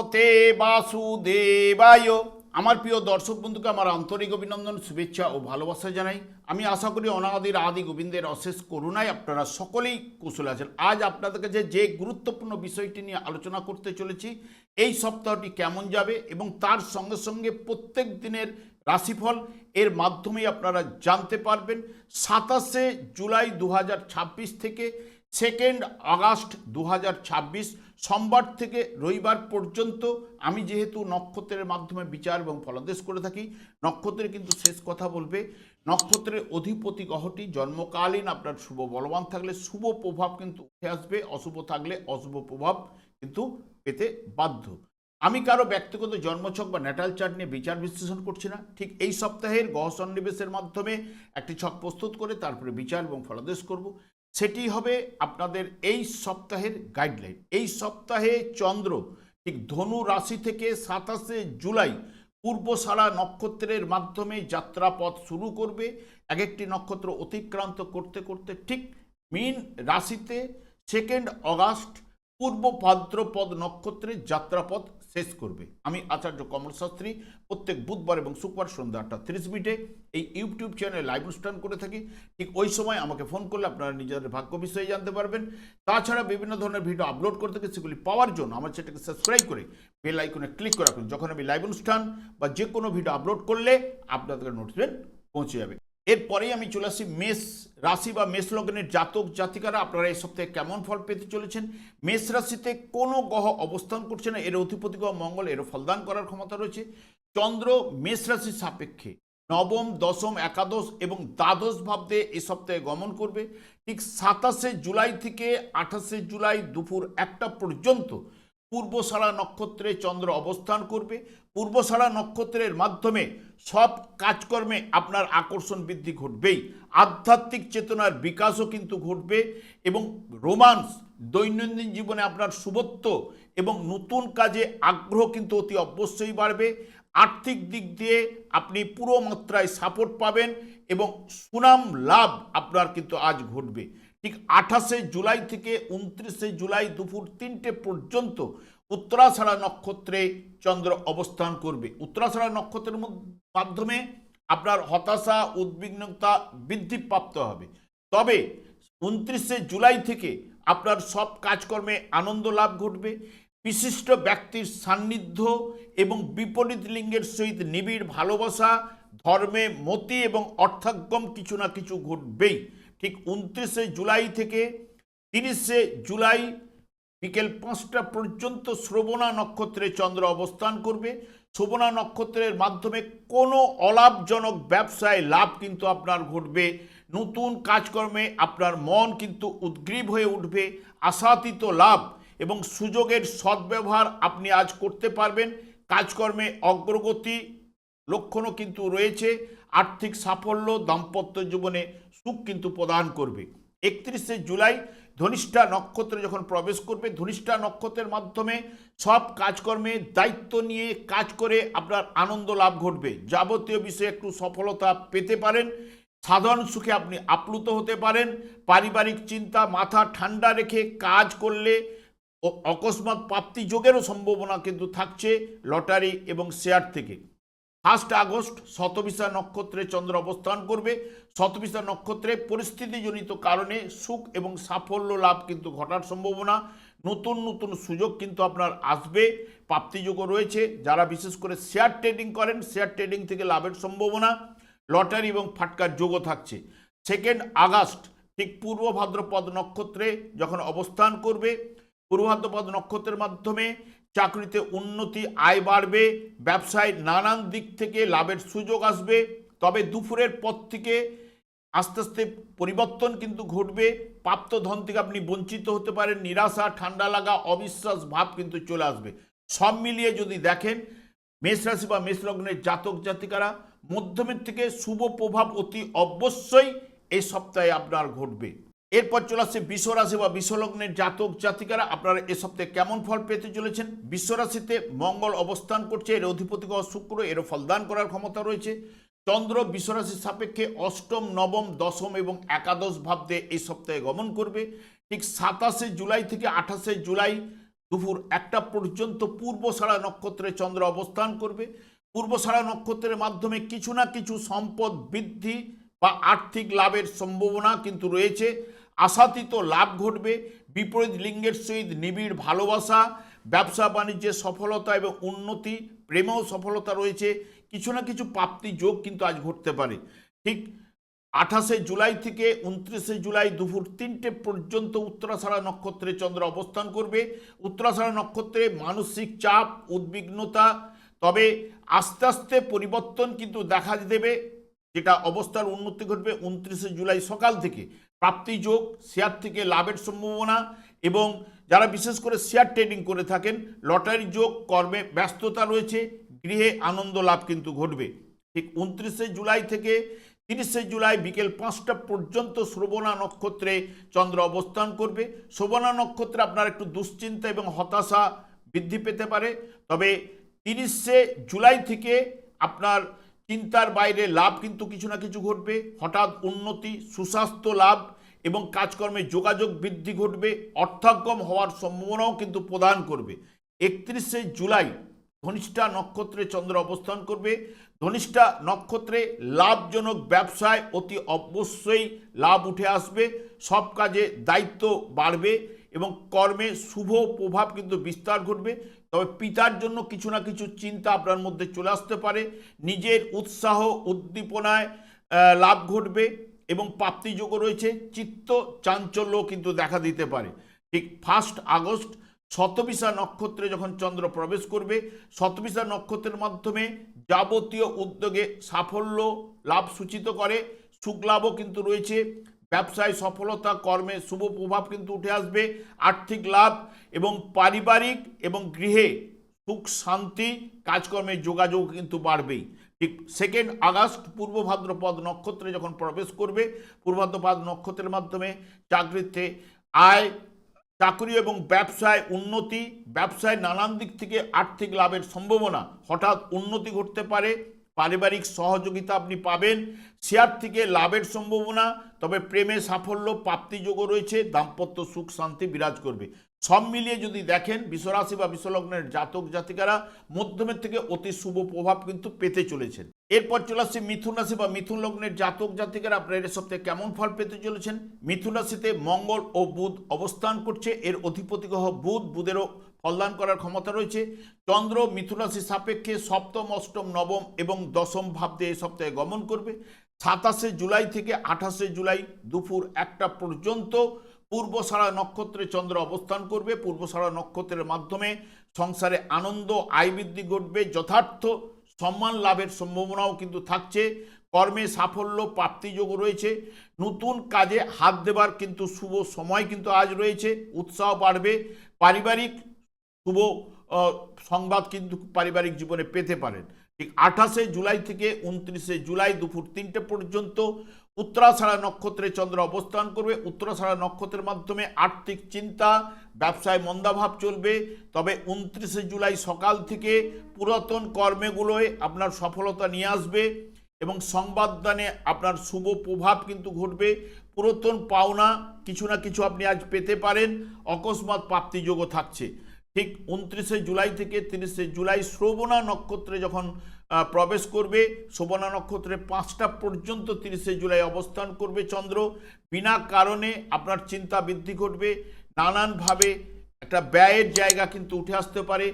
নমস্তে বাসুদেবায়। আমার প্রিয় দর্শক বন্ধুকে আমার আন্তরিক অভিনন্দন, শুভেচ্ছা ও ভালোবাসা জানাই। আমি আশা করি অনাদির আদি গোবিন্দের অশেষ করুণায় আপনারা সকলেই কুশল আছেন। আজ আপনাদের কাছে যে গুরুত্বপূর্ণ বিষয়টি নিয়ে আলোচনা করতে চলেছি, এই সপ্তাহটি কেমন যাবে এবং তার সঙ্গে সঙ্গে প্রত্যেক দিনের রাশিফল এর মাধ্যমেই আপনারা জানতে পারবেন। 27শে জুলাই 2026 থেকে 2 আগস্ট 2026 সোমবার থেকে রবিবার পর্যন্ত আমি যেহেতু নক্ষত্রের মাধ্যমে বিচার এবং ফলাদেশ করে থাকি, নক্ষত্রের কিন্তু শেষ কথা বলবে। নক্ষত্রের অধিপতি গ্রহটি জন্মকালীন আপনার শুভ বলবান থাকলে শুভ প্রভাব কিন্তু উঠে আসবে, অশুভ থাকলে অশুভ প্রভাব কিন্তু পেতে বাধ্য। আমি কারো ব্যক্তিগত জন্মছক বা ন্যাটাল চার্ট নিয়ে বিচার বিশ্লেষণ করছি না। ঠিক এই সপ্তাহের গ্রহ সন্নিবেশের মাধ্যমে একটি ছক প্রস্তুত করে তারপরে বিচার এবং ফলাদেশ করব। সেটি হবে আপনাদের এই সপ্তাহের গাইডলাইন। এই সপ্তাহে চন্দ্র ঠিক ধনু রাশি থেকে 27শে জুলাই পূর্বসারা নক্ষত্রের মাধ্যমে যাত্রাপথ শুরু করবে। এক একটি নক্ষত্র অতিক্রান্ত করতে করতে ঠিক মীন রাশিতে 2 আগস্ট পূর্ব ভাদ্রপদ নক্ষত্রের যাত্রাপথ শেষ করবে। আমি আচার্য কমল শাস্ত্রী প্রত্যেক বুধবার এবং শুক্রবার সন্ধ্যা 8:30 এই ইউটিউব চ্যানেলে লাইভ অনুষ্ঠান করে থাকি। ঠিক ওই সময় আমাকে ফোন করলে আপনারা নিজেদের ভাগ্য বিষয়ে জানতে পারবেন। তাছাড়া বিভিন্ন ধরনের ভিডিও আপলোড করে থাকি, সেগুলি পাওয়ার জন্য আমার চ্যানেলকে সাবস্ক্রাইব করে বেল আইকনে ক্লিক করে রাখুন। যখন আমি লাইভ অনুষ্ঠান বা যে কোনো ভিডিও আপলোড করলে আপনাদের নোটিফিকেশন পৌঁছে যাবে। এরপরেই আমি চলে আসি মেষ রাশি বা মেষ লগ্নের জাতক জাতিকারা, আপনারা এই সপ্তাহে কেমন ফল পেতে চলেছেন। মেষ রাশিতে কোনো গ্রহ অবস্থান করছে না, এর অধিপতি গ্রহ মঙ্গল, এরও ফলদান করার ক্ষমতা রয়েছে। চন্দ্র মেষ রাশির সাপেক্ষে নবম, দশম, একাদশ এবং দ্বাদশ ভাবে এই সপ্তাহে গমন করবে। ঠিক 27শে জুলাই থেকে 28শে জুলাই দুপুর 1টা পর্যন্ত পূর্বসারা নক্ষত্রে চন্দ্র অবস্থান করবে। পূর্বসারা নক্ষত্রের মাধ্যমে সব কাজকর্মে আপনার আকর্ষণ বৃদ্ধি ঘটবেই, আধ্যাত্মিক চেতনার বিকাশও কিন্তু ঘটবে এবং রোমান্স, দৈনন্দিন জীবনে আপনার শুভত্ব এবং নতুন কাজে আগ্রহ কিন্তু অতি অবশ্যই বাড়বে। আর্থিক দিক দিয়ে আপনি পুরো মাত্রায় সাপোর্ট পাবেন এবং সুনাম লাভ আপনার কিন্তু আজ ঘটবে। ঠিক 28শে জুলাই থেকে 29শে জুলাই দুপুর 3টে পর্যন্ত উত্তরাষাঢ়া নক্ষত্রে চন্দ্র অবস্থান করবে। উত্তরাষাঢ়া নক্ষত্রের মাধ্যমে আপনার হতাশা, উদ্বিগ্নতা বৃদ্ধিপ্রাপ্ত হবে। তবে 29শে জুলাই থেকে আপনার সব কাজকর্মে আনন্দ লাভ ঘটবে। বিশিষ্ট ব্যক্তির সান্নিধ্য এবং বিপরীত লিঙ্গের সহিত নিবিড় ভালোবাসা, ধর্মে মতি এবং অর্থাগম কিছু না কিছু ঘটবেই। ঠিক 29শে জুলাই থেকে 30শে জুলাই বিকেল 5টা পর্যন্ত শ্রবণা নক্ষত্রে চন্দ্র অবস্থান করবে। শ্রবণা নক্ষত্রের মাধ্যমে কোনো অলাভজনক ব্যবসায় লাভ কিন্তু আপনার ঘটবে। নতুন কাজকর্মে আপনার মন কিন্তু উদ্গ্রীব হয়ে উঠবে। আশাতীত লাভ এবং সুযোগের সদ্ব্যবহার আপনি আজ করতে পারবেন। কাজকর্মে অগ্রগতি লক্ষণও কিন্তু রয়েছে। আর্থিক সাফল্য দাম্পত্য জীবনে সুখ কিন্তু প্রদান করবে। 31শে জুলাই ধনিষ্ঠা নক্ষত্রে যখন প্রবেশ করবে, ধনিষ্ঠা নক্ষত্রের মাধ্যমে সব কাজকর্মে দায়িত্ব নিয়ে কাজ করে আপনার আনন্দ লাভ ঘটবে। যাবতীয় বিষয়ে একটু সফলতা পেতে পারেন। সাধারণ সুখে আপনি আপ্লুত হতে পারেন। পারিবারিক চিন্তা মাথা ঠান্ডা রেখে কাজ করলে অকস্মাৎ প্রাপ্তি যোগেরও সম্ভাবনা কিন্তু থাকছে লটারি এবং শেয়ার থেকে। 1 আগস্ট শতবিশা নক্ষত্রে চন্দ্র অবস্থান করবে। শতবিশা নক্ষত্রে পরিস্থিতিজনিত কারণে সুখ এবং সাফল্য লাভ কিন্তু ঘটার সম্ভাবনা, নতুন নতুন সুযোগ কিন্তু আপনার আসবে, প্রাপ্তিযোগও রয়েছে। যারা বিশেষ করে শেয়ার ট্রেডিং করেন, শেয়ার ট্রেডিং থেকে লাভের সম্ভাবনা, লটারি এবং ফাটকার যোগও থাকছে। 2 আগস্ট ঠিক পূর্ব ভাদ্রপদ নক্ষত্রে যখন অবস্থান করবে, পূর্ব ভাদ্রপদ নক্ষত্রের মাধ্যমে চাকরিতে উন্নতি, আয় বাড়বে, ব্যবসায় নানান দিক থেকে লাভের সুযোগ আসবে। তবে দুপুরের পর থেকে আস্তে আস্তে পরিবর্তন কিন্তু ঘটবে। প্রাপ্ত ধন থেকে আপনি বঞ্চিত হতে পারেন। নিরাশা, ঠান্ডা লাগা, অবিশ্বাস ভাব কিন্তু চলে আসবে। সব মিলিয়ে যদি দেখেন, মেষ রাশি বা মেষ লগ্নের জাতক জাতিকারা, মধ্যমের থেকে শুভ প্রভাব অতি অবশ্যই এই সপ্তাহে আপনার ঘটবে। এরপর চলে আসছে বৃষ রাশি বা বৃষ লগ্নের জাতক জাতিকারা, আপনারা এ সপ্তাহে কেমন ফল পেতে চলেছেন। বৃষ রাশিতে মঙ্গল অবস্থান করছে, এর অধিপতি গ্রহ শুক্র, এরও ফলদান করার ক্ষমতা রয়েছে। চন্দ্র বৃষ রাশির সাপেক্ষে অষ্টম, নবম, দশম এবং একাদশ ভাবে এই সপ্তাহে গমন করবে। ঠিক 27শে জুলাই থেকে 28শে জুলাই দুপুর 1টা পর্যন্ত পূর্বষাঢ়া নক্ষত্রে চন্দ্র অবস্থান করবে। পূর্বষাঢ়া নক্ষত্রের মাধ্যমে কিছু না কিছু সম্পদ বৃদ্ধি বা আর্থিক লাভের সম্ভাবনা কিন্তু রয়েছে। আশাতীত লাভ ঘটবে। বিপরীত লিঙ্গের সহিত নিবিড় ভালোবাসা, ব্যবসা বাণিজ্যে সফলতা এবং উন্নতি, প্রেমেও সফলতা রয়েছে। কিছু না কিছু প্রাপ্তি যোগ কিন্তু আজ ঘটতে পারে। ঠিক 28শে জুলাই থেকে 29শে জুলাই দুপুর 3টে পর্যন্ত উত্তরাষাঢ়া নক্ষত্রে চন্দ্র অবস্থান করবে। উত্তরাষাঢ়া নক্ষত্রে মানসিক চাপ, উদ্বিগ্নতা, তবে আস্তে আস্তে পরিবর্তন কিন্তু দেখা দেবে, যেটা অবস্থার উন্নতি ঘটবে 29শে জুলাই সকাল থেকে। প্রাপ্তি যোগ, শেয়ার থেকে লাভের সম্ভাবনা, এবং যারা বিশেষ করে শেয়ার ট্রেডিং করে থাকেন, লটারি যোগ, কর্মে ব্যস্ততা রয়েছে, গৃহে আনন্দ লাভ কিন্তু ঘটবে। ঠিক 29শে জুলাই থেকে 30শে জুলাই বিকেল 5টা পর্যন্ত শ্রবণা নক্ষত্রে চন্দ্র অবস্থান করবে। শ্রবণা নক্ষত্রে আপনার একটু দুশ্চিন্তা এবং হতাশা বৃদ্ধি পেতে পারে, তবে 30শে জুলাই থেকে আপনার চিন্তার বাইরে লাভ কিন্তু কিছু না কিছু ঘটবে। হঠাৎ উন্নতি, সুস্বাস্থ্য লাভ এবং কাজকর্মে যোগাযোগ বৃদ্ধি ঘটবে। অর্থাগম হওয়ার সম্ভাবনাও কিন্তু প্রদান করবে। 31শে জুলাই ধনিষ্ঠা নক্ষত্রে চন্দ্র অবস্থান করবে। ধনিষ্ঠা নক্ষত্রে লাভজনক ব্যবসায় অতি অবশ্যই লাভ উঠে আসবে। সব কাজে দায়িত্ব বাড়বে এবং কর্মে শুভ প্রভাব কিন্তু বিস্তার ঘটবে। তবে পিতার জন্য কিছু না কিছু চিন্তা আপনার মধ্যে চলে আসতে পারে। নিজের উৎসাহ উদ্দীপনায় লাভ ঘটবে এবং প্রাপ্তিযোগও রয়েছে। চিত্ত চাঞ্চল্য কিন্তু দেখা দিতে পারে। ঠিক 1 আগস্ট শতবিশা নক্ষত্রে যখন চন্দ্র প্রবেশ করবে, শতবিশা নক্ষত্রের মাধ্যমে যাবতীয় উদ্যোগে সাফল্য লাভ সূচিত করে। সুখলাভও কিন্তু রয়েছে। ব্যবসায় সফলতা, কর্মে শুভ প্রভাব কিন্তু উঠে আসবে। আর্থিক লাভ এবং পারিবারিক এবং গৃহে সুখ শান্তি, কাজকর্মে যোগাযোগ কিন্তু বাড়বেই। ঠিক 2 আগস্ট পূর্ব ভাদ্রপদ নক্ষত্রে যখন প্রবেশ করবে, পূর্ব ভাদ্রপদ নক্ষত্রের মাধ্যমে চাকরিতে আয়, চাকরি এবং ব্যবসায় উন্নতি, ব্যবসায় নানান দিক থেকে আর্থিক লাভের সম্ভাবনা, হঠাৎ উন্নতি ঘটতে পারে। পারিবারিক সহযোগিতা আপনি পাবেন। শেয়ার থেকে লাভের সম্ভাবনা, তবে প্রেমে সাফল্য, প্রাপ্তিযোগও রয়েছে। দাম্পত্য সুখ শান্তি বিরাজ করবে। সব মিলিয়ে যদি দেখেন, বিশ্বরাশি বা বিশ্বলগ্নের জাতক জাতিকারা মধ্যমের থেকে অতি শুভ প্রভাব কিন্তু পেতে চলেছেন। এরপর চলে আসছে মিথুন রাশি বা মিথুন লগ্নের জাতক জাতিকারা আপনারা এর সপ্তাহে কেমন ফল পেতে চলেছেন। মিথুন রাশিতে মঙ্গল ও বুধ অবস্থান করছে। এর অধিপতি গ্রহ বুধ, বুধেরও ফলদান করার ক্ষমতা রয়েছে। চন্দ্র মিথুন রাশির সাপেক্ষে সপ্তম, অষ্টম, নবম এবং দশম ভাব দিয়ে এই সপ্তাহে গমন করবে। 27শে জুলাই থেকে 28শে জুলাই দুপুর 1টা পর্যন্ত পূর্বষাঢ়া নক্ষত্রে চন্দ্র অবস্থান করবে। পূর্বষাঢ়া নক্ষত্রের মাধ্যমে সংসারে আনন্দ, আয় বৃদ্ধি ঘটবে। যথার্থ সম্মান লাভের সম্ভাবনাও কিন্তু থাকছে। কর্মে সাফল্য, প্রাপ্তিযোগ রয়েছে। নতুন কাজে হাত দেবার কিন্তু শুভ সময় কিন্তু আজ রয়েছে। উৎসাহ বাড়বে। পারিবারিক শুভ সংবাদ কিন্তু পারিবারিক জীবনে পেতে পারেন। ঠিক 28শে জুলাই থেকে 29শে জুলাই দুপুর 3টে পর্যন্ত উত্তরাষাঢ়া নক্ষত্রে চন্দ্র অবস্থান করবে। উত্তরাষাঢ়া নক্ষত্রের মাধ্যমে আর্থিক চিন্তা, ব্যবসায় মন্দাভাব চলবে। তবে 29শে জুলাই সকাল থেকে পুরাতন কর্মেগুলোয় আপনার সফলতা নিয়ে আসবে এবং সংবাদদানে আপনার শুভ প্রভাব কিন্তু ঘটবে। পুরাতন পাওনা কিছু না কিছু আপনি আজ পেতে পারেন। অকস্মাৎ প্রাপ্তিযোগও থাকছে। ঠিক 29শে জুলাই থেকে 30শে জুলাই শ্রবণা নক্ষত্রে যখন প্রবেশ করবে, শ্রবণা নক্ষত্রে 5টা পর্যন্ত 30শে জুলাই অবস্থান করবে চন্দ্র। বিনা কারণে আপনার চিন্তা বৃদ্ধি ঘটবে। নানানভাবে একটা ব্যয়ের জায়গা কিন্তু উঠে আসতে পারে।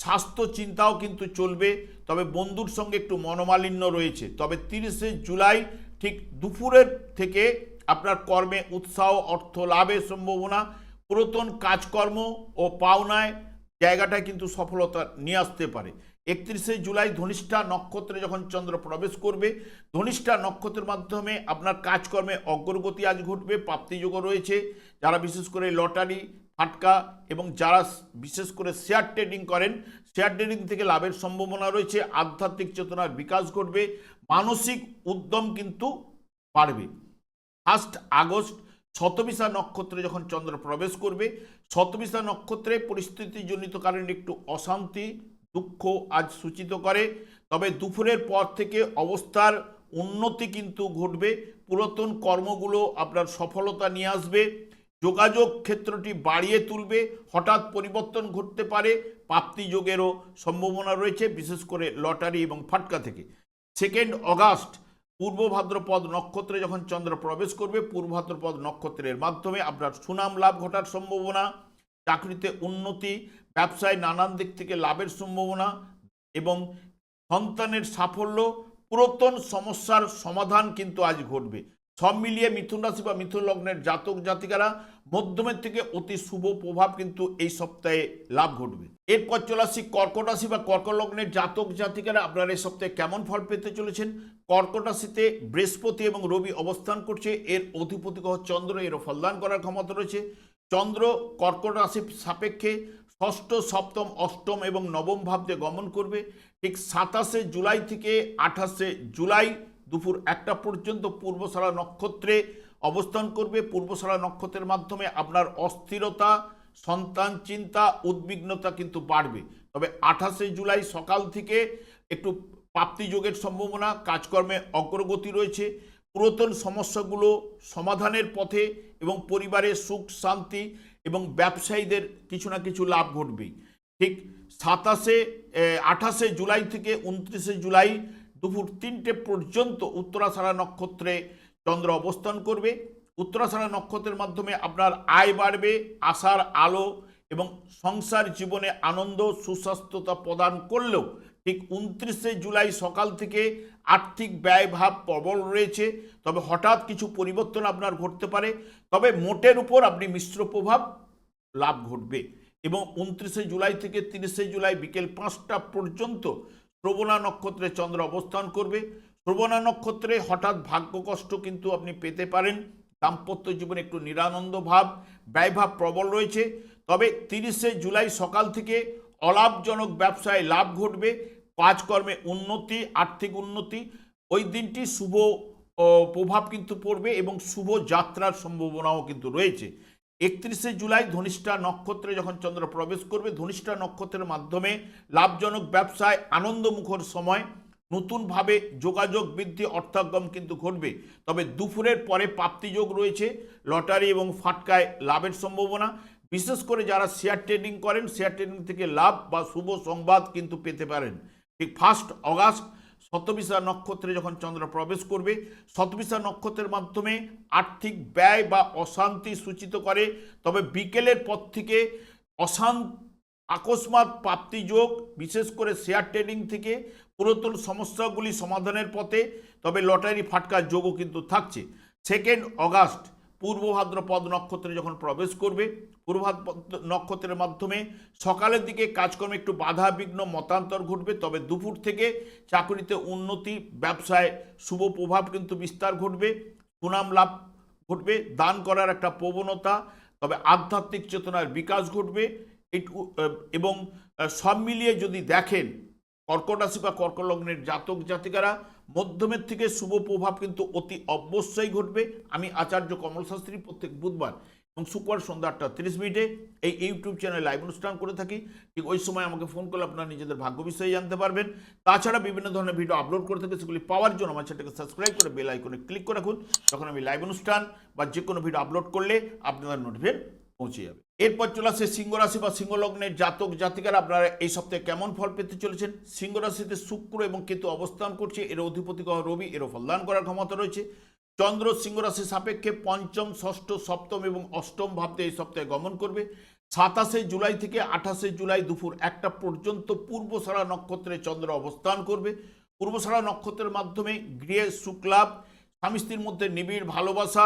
স্বাস্থ্য চিন্তাও কিন্তু চলবে, তবে বন্ধুর সঙ্গে একটু মনোমালিন্য রয়েছে। তবে 30শে জুলাই ঠিক দুপুরের থেকে আপনার কর্মে উৎসাহ, অর্থ লাভের সম্ভাবনা, পুরাতন কাজকর্ম ও পাওনায় জায়গাটায় কিন্তু সফলতা নিয়ে আসতে পারে। 31শে জুলাই ধনিষ্ঠা নক্ষত্রে যখন চন্দ্র প্রবেশ করবে, ধনিষ্ঠা নক্ষত্রের মাধ্যমে আপনার কাজকর্মে অগ্রগতি আজ ঘটবে। প্রাপ্তিযোগও রয়েছে। যারা বিশেষ করে লটারি, ফাটকা এবং যারা বিশেষ করে শেয়ার ট্রেডিং করেন, শেয়ার ট্রেডিং থেকে লাভের সম্ভাবনা রয়েছে। আধ্যাত্মিক চেতনার বিকাশ ঘটবে। মানসিক উদ্যম কিন্তু বাড়বে। 1 আগস্ট শতবিশা নক্ষত্রে যখন চন্দ্র প্রবেশ করবে, শতবিশা নক্ষত্রে পরিস্থিতিজনিত কারণে একটু অশান্তি, দুঃখ আজ সূচিত করে। তবে দুপুরের পর থেকে অবস্থার উন্নতি কিন্তু ঘটবে। পুরাতন কর্মগুলো আপনার সফলতা নিয়ে আসবে। যোগাযোগ ক্ষেত্রটি বাড়িয়ে তুলবে, হঠাৎ পরিবর্তন ঘটতে পারে, প্রাপ্তি যোগেরও সম্ভাবনা রয়েছে, বিশেষ করে লটারি এবং ফাটকা থেকে। 2 অগাস্ট পূর্ব ভাদ্রপদ নক্ষত্রে যখন চন্দ্র প্রবেশ করবে, পূর্ব ভাদ্রপদ নক্ষত্রের মাধ্যমে আপনার সুনাম লাভ ঘটার সম্ভাবনা, চাকরিতে উন্নতি, ব্যবসায় নানান দিক থেকে লাভের সম্ভাবনা এবং সন্তানের সাফল্য, পুরাতন সমস্যার সমাধান কিন্তু আজ ঘটবে। সব মিলিয়ে মিথুন রাশি বা মিথুন লগ্নের জাতক জাতিকারা মধ্যমের থেকে অতি শুভ প্রভাব কিন্তু এই সপ্তাহে লাভ ঘটবে। এরপর চলে আসি কর্কট রাশি বা কর্কট লগ্নের জাতক জাতিকারা আপনারা এই সপ্তাহে কেমন ফল পেতে চলেছেন। কর্কট রাশিতে বৃহস্পতি এবং রবি অবস্থান করছে, এর অধিপতি গ্রহ চন্দ্র, এরও ফলদান করার ক্ষমতা রয়েছে। চন্দ্র কর্কট রাশির সাপেক্ষে ষষ্ঠ, সপ্তম, অষ্টম এবং নবম ভাবতে গমন করবে। ঠিক 27 জুলাই থেকে 28 জুলাই দুপুর 1টা পর্যন্ত পূর্বশালা নক্ষত্রে অবস্থান করবে। পূর্বশালা নক্ষত্রের মাধ্যমে আপনার অস্থিরতা, সন্তান চিন্তা, উদ্বিগ্নতা কিন্তু বাড়বে। তবে 28 জুলাই সকাল থেকে একটু প্রাপ্তিযোগের সম্ভাবনা, কাজকর্মে অগ্রগতি রয়েছে, পুরাতন সমস্যাগুলো সমাধানের পথে এবং পরিবারের সুখ শান্তি এবং ব্যবসায়ীদের কিছু না কিছু লাভ ঘটবেই। ঠিক 28 জুলাই থেকে 29 জুলাই দুপুর 3টে পর্যন্ত উত্তরাষাঢ়া নক্ষত্রে চন্দ্র অবস্থান করবে। উত্তরাষাঢ়া নক্ষত্রের মাধ্যমে আপনার আয় বাড়বে, আশার আলো এবং সংসার জীবনে আনন্দ সুস্বাস্থ্যতা প্রদান করলেও ঠিক 29 জুলাই সকাল থেকে আর্থিক ব্যয়ভাব প্রবল রয়েছে। তবে হঠাৎ কিছু পরিবর্তন আপনার ঘটতে পারে, তবে মোটের উপর আপনি মিশ্র প্রভাব লাভ ঘটবে। এবং 29 জুলাই থেকে 30 জুলাই বিকেল 5টা পর্যন্ত শ্রবণা নক্ষত্রে চন্দ্র অবস্থান করবে। শ্রবণা নক্ষত্রে হঠাৎ ভাগ্য কষ্ট কিন্তু আপনি পেতে পারেন, দাম্পত্য জীবনে একটু নিরানন্দ ভাব, ব্যয়ভাব প্রবল রয়েছে। তবে 30 জুলাই সকাল থেকে অলাভজনক ব্যবসায় লাভ ঘটবে, কাজকর্মে উন্নতি, আর্থিক উন্নতি, ওই দিনটি শুভ প্রভাব কিন্তু পড়বে এবং শুভ যাত্রার সম্ভাবনাও কিন্তু রয়েছে। 31 জুলাই ধনিষ্ঠা নক্ষত্রে যখন চন্দ্র প্রবেশ করবে, ধনিষ্ঠা নক্ষত্রের মাধ্যমে লাভজনক ব্যবসায় আনন্দমুখর সময়, নতুনভাবে যোগাযোগ বৃদ্ধি, অর্থাগম কিন্তু ঘটবে। তবে দুপুরের পরে প্রাপ্তিযোগ রয়েছে, লটারি এবং ফাটকায় লাভের সম্ভাবনা, বিশেষ করে যারা শেয়ার ট্রেডিং করেন, শেয়ার ট্রেডিং থেকে লাভ বা শুভ সংবাদ কিন্তু পেতে পারেন। ঠিক 1 অগাস্ট শতবিশা নক্ষত্রে যখন চন্দ্র প্রবেশ করবে, শতবিশা নক্ষত্রের মাধ্যমে আর্থিক ব্যয় বা অশান্তি সূচিত করে। তবে বিকেলের পর থেকে আকস্মাৎ প্রাপ্তিযোগ, বিশেষ করে শেয়ার ট্রেডিং থেকে পুরাতন সমস্যাগুলি সমাধানের পথে, তবে লটারি ফাটকার যোগও কিন্তু থাকছে। 2 অগাস্ট পূর্ব ভাদ্রপদ নক্ষত্রে যখন প্রবেশ করবে, পূর্ব ভাদ্রপদ নক্ষত্রের মাধ্যমে সকালের দিকে কাজকর্মে একটু বাধা বিঘ্ন মতান্তর ঘটবে। তবে দুপুর থেকে চাকরিতে উন্নতি, ব্যবসায় শুভ প্রভাব কিন্তু বিস্তার ঘটবে, সুনাম লাভ ঘটবে, দান করার একটা প্রবণতা, তবে আধ্যাত্মিক চেতনার বিকাশ ঘটবে। এবং সব মিলিয়ে যদি দেখেন কর্কট রাশি বা কর্কট লগ্নের জাতক জাতিকারা মধ্যমের থেকে শুভ প্রভাব কিন্তু অতি অবশ্যই ঘটবে। আমি আচার্য কমল শাস্ত্রী প্রত্যেক বুধবার এবং শুক্রবার সন্ধ্যা 8:30 এই ইউটিউব চ্যানেলে লাইভ অনুষ্ঠান করে থাকি। ঠিক ওই সময় আমাকে ফোন করলে আপনারা নিজেদের ভাগ্য বিষয়ে জানতে পারবেন। তাছাড়া বিভিন্ন ধরনের ভিডিও আপলোড করে থাকি, সেগুলি পাওয়ার জন্য আমার চ্যানেলটাকে সাবস্ক্রাইব করে বেল আইকনে ক্লিক করে রাখুন। তখন আমি লাইভ অনুষ্ঠান বা যে কোনো ভিডিও আপলোড করলে আপনাদের নোটিফিকেশন পৌঁছে যাবে। এরপর চলে আসে সিংহ রাশি বা সিংহ লগ্নের জাতক জাতিকারা আপনারা এই সপ্তাহে কেমন ফল পেতে চলেছেন। সিংহ রাশিতে শুক্র এবং কেতু অবস্থান করছে, এর অধিপতি গ্রহ রবি, এরও ফলদান করার ক্ষমতা রয়েছে। চন্দ্র সিংহ রাশি সাপেক্ষে পঞ্চম, ষষ্ঠ, সপ্তম এবং অষ্টম ভাবতে এই সপ্তাহে গমন করবে। 27 জুলাই থেকে 28 জুলাই দুপুর 1টা পর্যন্ত পূর্বশালা নক্ষত্রে চন্দ্র অবস্থান করবে। পূর্বশালা নক্ষত্রের মাধ্যমে গৃহে সুখ লাভ, স্বামী স্ত্রীর মধ্যে নিবিড় ভালোবাসা